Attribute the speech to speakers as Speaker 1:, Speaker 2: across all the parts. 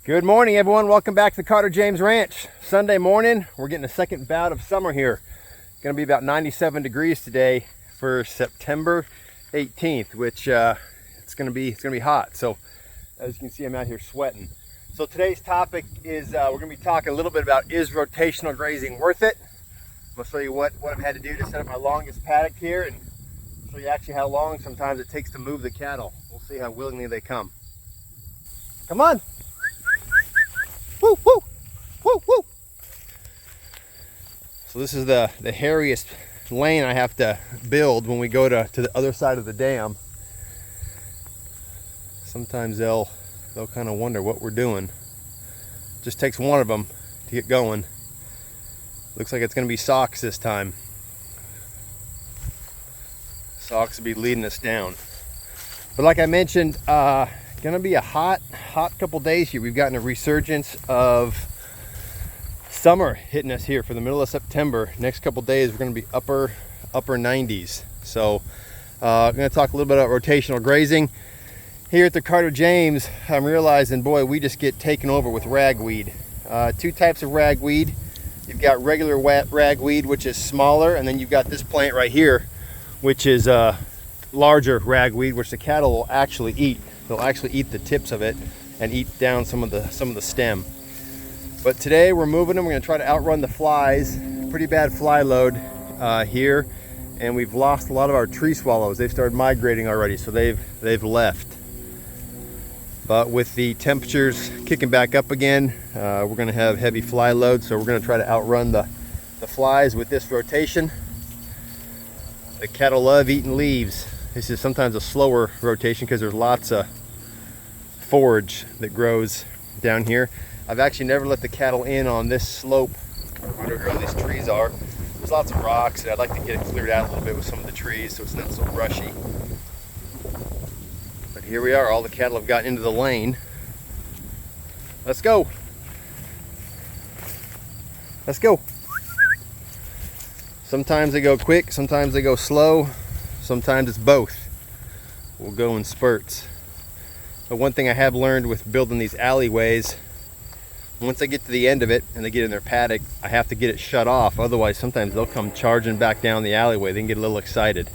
Speaker 1: Good morning, everyone. Welcome back to the Carter James Ranch. Sunday morning, we're getting a second bout of summer here. Going to be about 97 degrees today for September 18th, which it's going to be hot. So as you can see, I'm out here sweating. So today's topic is we're going to be talking a little bit about, is rotational grazing worth it? I'm going to show you what I've had to do to set up my longest paddock here, and show you actually how long sometimes it takes to move the cattle. We'll see how willingly they come. Come on. Woo, woo, woo, woo. So this is the hairiest lane I have to build when we go to the other side of the dam. Sometimes they'll kind of wonder what we're doing. Just takes one of them to get going. Looks like it's going to be Socks this time. Socks will be leading us down. But like I mentioned, gonna be a hot couple days here. We've gotten a resurgence of summer hitting us here for the middle of September. Next couple days we're gonna be upper 90s. So I'm gonna talk a little bit about rotational grazing here at the Carter James. I'm realizing, boy, we just get taken over with ragweed. Two types of ragweed. You've got regular ragweed, which is smaller, and then you've got this plant right here, which is larger ragweed, which the cattle will actually eat. They'll actually eat the tips of it and eat down some of the stem. But today we're moving them. We're going to try to outrun the flies. Pretty bad fly load here, and we've lost a lot of our tree swallows. They've started migrating already, so they've left. But with the temperatures kicking back up again, we're going to have heavy fly load, so we're going to try to outrun the flies with this rotation. The cattle love eating leaves. This is sometimes a slower rotation because there's lots of forage that grows down here. I've actually never let the cattle in on this slope where all these trees are. There's lots of rocks, and I'd like to get it cleared out a little bit with some of the trees so it's not so brushy. But here we are, all the cattle have gotten into the lane. Let's go. Let's go. Sometimes they go quick, sometimes they go slow, sometimes it's both. We'll go in spurts. But one thing I have learned with building these alleyways, once I get to the end of it and they get in their paddock, I have to get it shut off. Otherwise, sometimes they'll come charging back down the alleyway. They can get a little excited.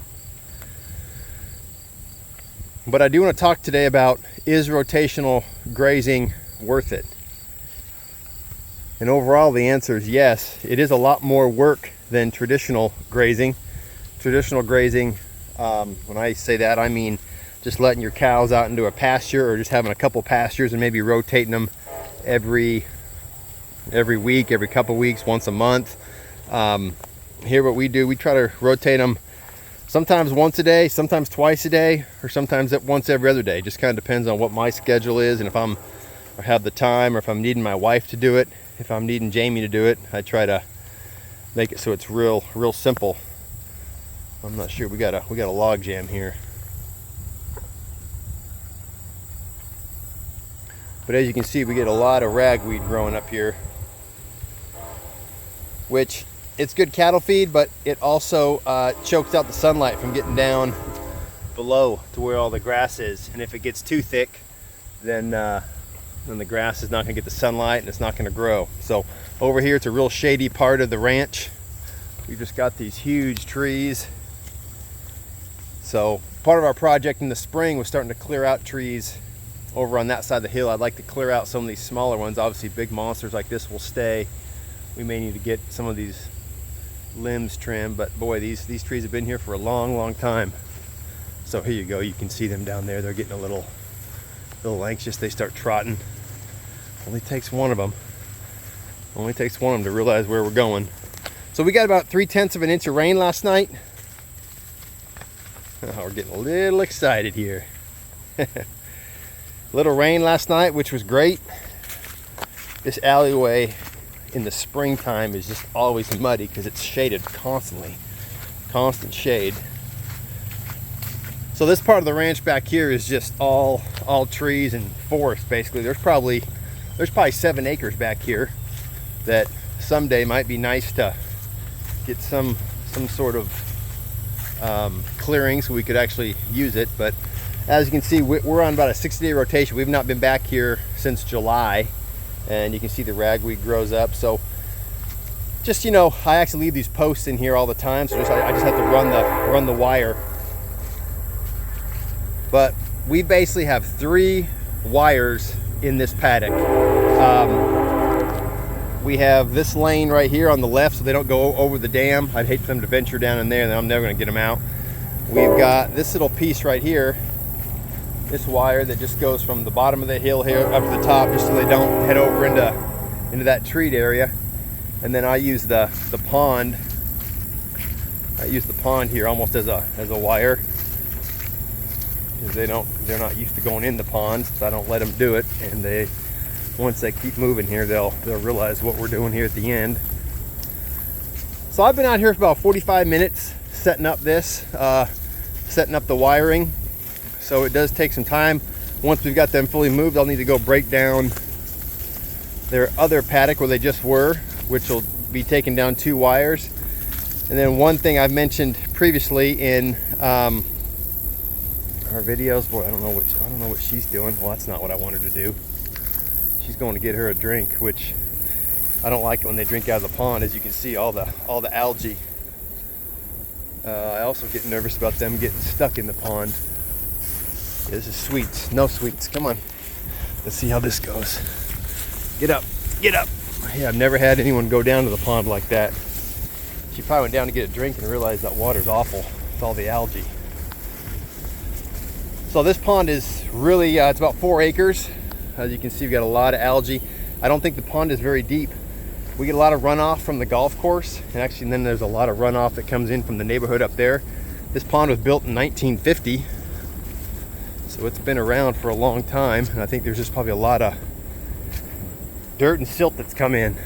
Speaker 1: But I do want to talk today about, is rotational grazing worth it? And overall, the answer is yes. It is a lot more work than traditional grazing. Traditional grazing, when I say that, I mean just letting your cows out into a pasture, or just having a couple pastures and maybe rotating them every week, every couple weeks, once a month. Here what we do, we try to rotate them sometimes once a day, sometimes twice a day, or sometimes once every other day. Just kind of depends on what my schedule is, and if I have the time, or if I'm needing my wife to do it. If I'm needing Jamie to do it, I try to make it so it's real simple. I'm not sure. We got a log jam here. But as you can see, we get a lot of ragweed growing up here, which it's good cattle feed, but it also chokes out the sunlight from getting down below to where all the grass is. And if it gets too thick, then the grass is not going to get the sunlight and it's not going to grow. So over here, it's a real shady part of the ranch. We just got these huge trees. So part of our project in the spring was starting to clear out trees over on that side of the hill. I'd like to clear out some of these smaller ones. Obviously big monsters like this will stay. We may need to get some of these limbs trimmed, but boy, these trees have been here for a long time. So here you go, you can see them down there. They're getting a little anxious. They start trotting. Only takes one of them. Only takes one of them to realize where we're going. So we got about 3/10 of an inch of rain last night. Oh, we're getting a little excited here. Little rain last night, which was great. This alleyway in the springtime is just always muddy because it's shaded constantly. Constant shade. So this part of the ranch back here is just all trees and forest basically. There's probably 7 acres back here that someday might be nice to get some sort of clearing so we could actually use it. But As you can see, we're on about a 60-day rotation. We've not been back here since July, and you can see the ragweed grows up. So just, you know, I actually leave these posts in here all the time, so I just have to run the wire. But we basically have 3 wires in this paddock. We have this lane right here on the left, so they don't go over the dam. I'd hate for them to venture down in there, and then I'm never going to get them out. We've got this little piece right here, this wire that just goes from the bottom of the hill here up to the top, just so they don't head over into that treat area. And then I use the pond. I use the pond here almost as a wire, because they're not used to going in the ponds, so I don't let them do it. And once they keep moving here, they'll realize what we're doing here at the end. So I've been out here for about 45 minutes setting up this, setting up the wiring. So it does take some time. Once we've got them fully moved, I'll need to go break down their other paddock where they just were, which will be taking down 2 wires. And then one thing I've mentioned previously in our videos, boy, I don't know what she's doing. Well, that's not what I wanted to do. She's going to get her a drink, which I don't like it when they drink out of the pond. As you can see, all the algae. I also get nervous about them getting stuck in the pond. Yeah, this is sweets, no sweets. Come on, let's see how this goes. Get up, get up. Yeah, I've never had anyone go down to the pond like that. She probably went down to get a drink and realized that water's awful with all the algae. So this pond is really, it's about 4 acres. As you can see, we've got a lot of algae. I don't think the pond is very deep. We get a lot of runoff from the golf course, and actually then there's a lot of runoff that comes in from the neighborhood up there. This pond was built in 1950, so it's been around for a long time, and I think there's just probably a lot of dirt and silt that's come in.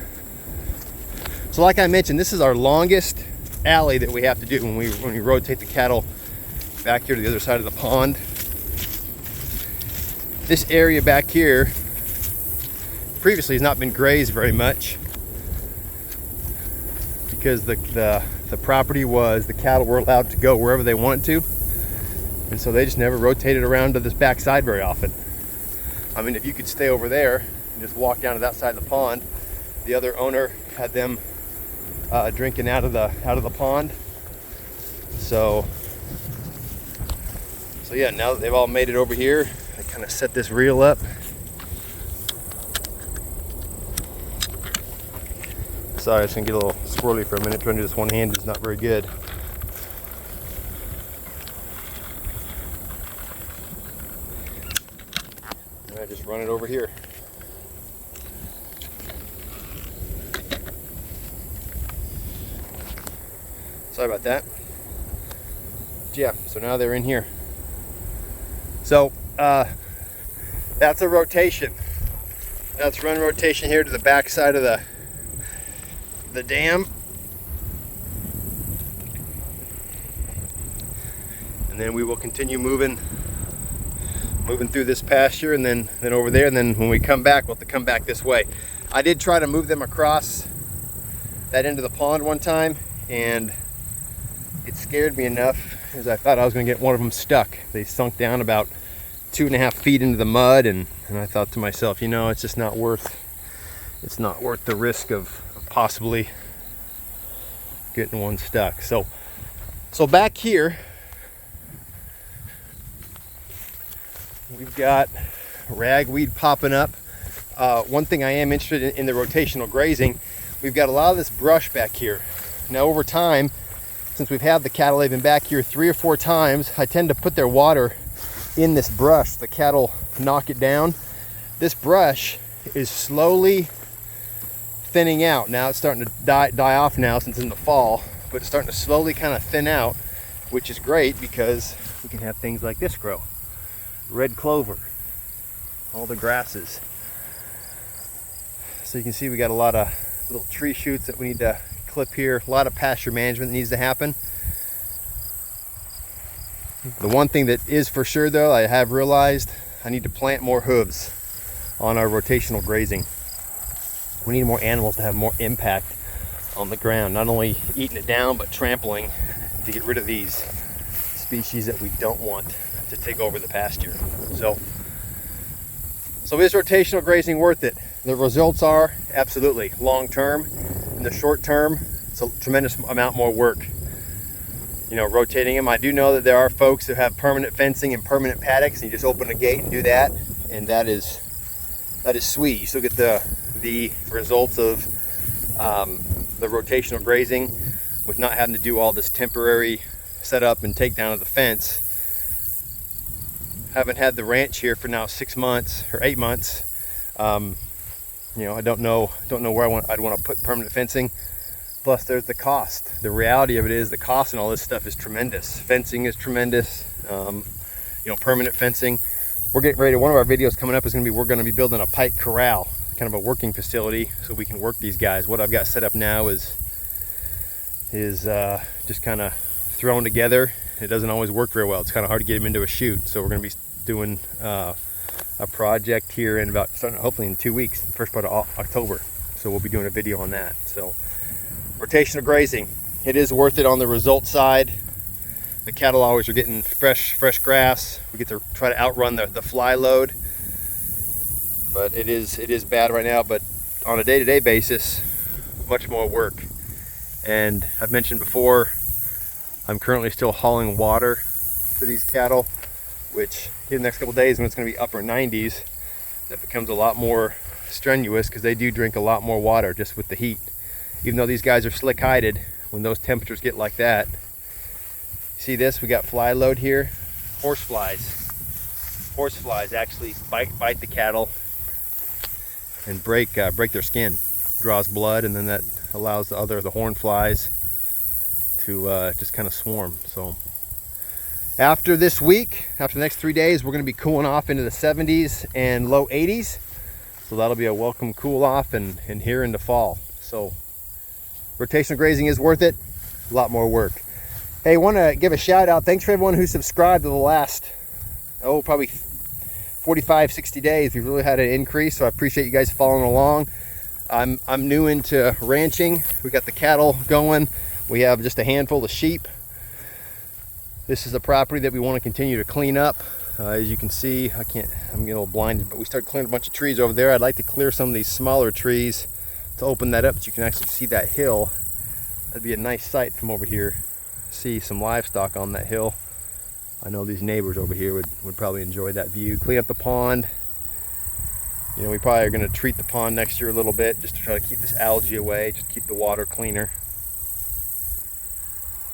Speaker 1: So like I mentioned, this is our longest alley that we have to do when we rotate the cattle back here to the other side of the pond. This area back here previously has not been grazed very much, because the property was, the cattle were allowed to go wherever they wanted to, and so they just never rotated around to this back side very often. I mean, if you could stay over there and just walk down to that side of the pond, the other owner had them drinking out of the pond. So yeah, now that they've all made it over here, I kind of set this reel up. Sorry, it's gonna get a little squirrely for a minute. Trying to do this one hand is not very good. And I just run it over here. Sorry about that. But yeah, so now they're in here. So that's a rotation. Let's run rotation here to the back side of the dam, and then we will continue moving through this pasture, and then over there, and then when we come back, we'll have to come back this way. I did try to move them across that end of the pond one time, and it scared me enough, as I thought I was going to get one of them stuck. They sunk down about 2.5 feet into the mud, and I thought to myself, you know, it's just not worth the risk of possibly getting one stuck. So back here we've got ragweed popping up. One thing I am interested in the rotational grazing, we've got a lot of this brush back here. Now over time, since we've had the cattle, they've been back here 3 or 4 times, I tend to put their water in this brush. The cattle knock it down. This brush is slowly thinning out. Now it's starting to die off now since it's in the fall, but it's starting to slowly kind of thin out, which is great because we can have things like this grow. Red clover, all the grasses. So you can see we got a lot of little tree shoots that we need to clip here. A lot of pasture management that needs to happen. The one thing that is for sure though, I have realized, I need to plant more hooves on our rotational grazing. We need more animals to have more impact on the ground, not only eating it down, but trampling to get rid of these species that we don't want to take over the pasture. So is rotational grazing worth it? The results are absolutely. Long term, in the short term, it's a tremendous amount more work, you know, rotating them. I do know that there are folks who have permanent fencing and permanent paddocks, and you just open a gate and do that, and that is sweet. You still get the results of the rotational grazing with not having to do all this temporary setup and takedown of the fence. Haven't had the ranch here for now 6 months or 8 months. You know, I don't know where I'd want to put permanent fencing. Plus there's the cost. The reality of it is the cost and all this stuff is tremendous. Fencing is tremendous. You know, permanent fencing. We're getting ready to, one of our videos coming up is going to be, we're going to be building a pike corral, kind of a working facility so we can work these guys. What I've got set up now is just kind of thrown together. It doesn't always work very well. It's kind of hard to get them into a chute. So we're going to be doing a project here in about, hopefully in 2 weeks, the first part of October. So we'll be doing a video on that. So rotational grazing, it is worth it on the result side. The cattle always are getting fresh grass. We get to try to outrun the fly load. But it is bad right now, but on a day-to-day basis, much more work. And I've mentioned before, I'm currently still hauling water for these cattle, which in the next couple days, when it's going to be upper 90s, that becomes a lot more strenuous because they do drink a lot more water just with the heat. Even though these guys are slick-hided, when those temperatures get like that, see this? We got fly load here. Horse flies actually bite the cattle and break their skin, draws blood, and then that allows the horn flies to just kind of swarm. So after this week, after the next 3 days, we're going to be cooling off into the 70s and low 80s. So that'll be a welcome cool off and here into fall. So rotational grazing is worth it. A lot more work. Hey, want to give a shout out. Thanks for everyone who subscribed to the last, probably 45, 60 days. We've really had an increase. So I appreciate you guys following along. I'm new into ranching. We got the cattle going. We have just a handful of sheep. This is a property that we want to continue to clean up. As you can see, I'm getting a little blinded, but we started clearing a bunch of trees over there. I'd like to clear some of these smaller trees to open that up so you can actually see that hill. That'd be a nice sight from over here. See some livestock on that hill. I know these neighbors over here would probably enjoy that view. Clean up the pond. You know, we probably are going to treat the pond next year a little bit just to try to keep this algae away, just keep the water cleaner.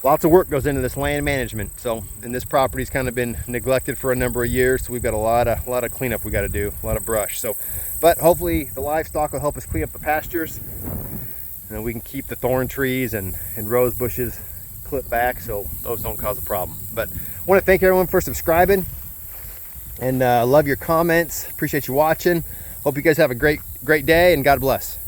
Speaker 1: Lots of work goes into this land management. So, and this property's kind of been neglected for a number of years, so we've got a lot of cleanup we got to do, a lot of brush. So, but hopefully the livestock will help us clean up the pastures, and we can keep the thorn trees and rose bushes clipped back so those don't cause a problem. But I want to thank everyone for subscribing, and love your comments. Appreciate you watching. Hope you guys have a great day, and God bless.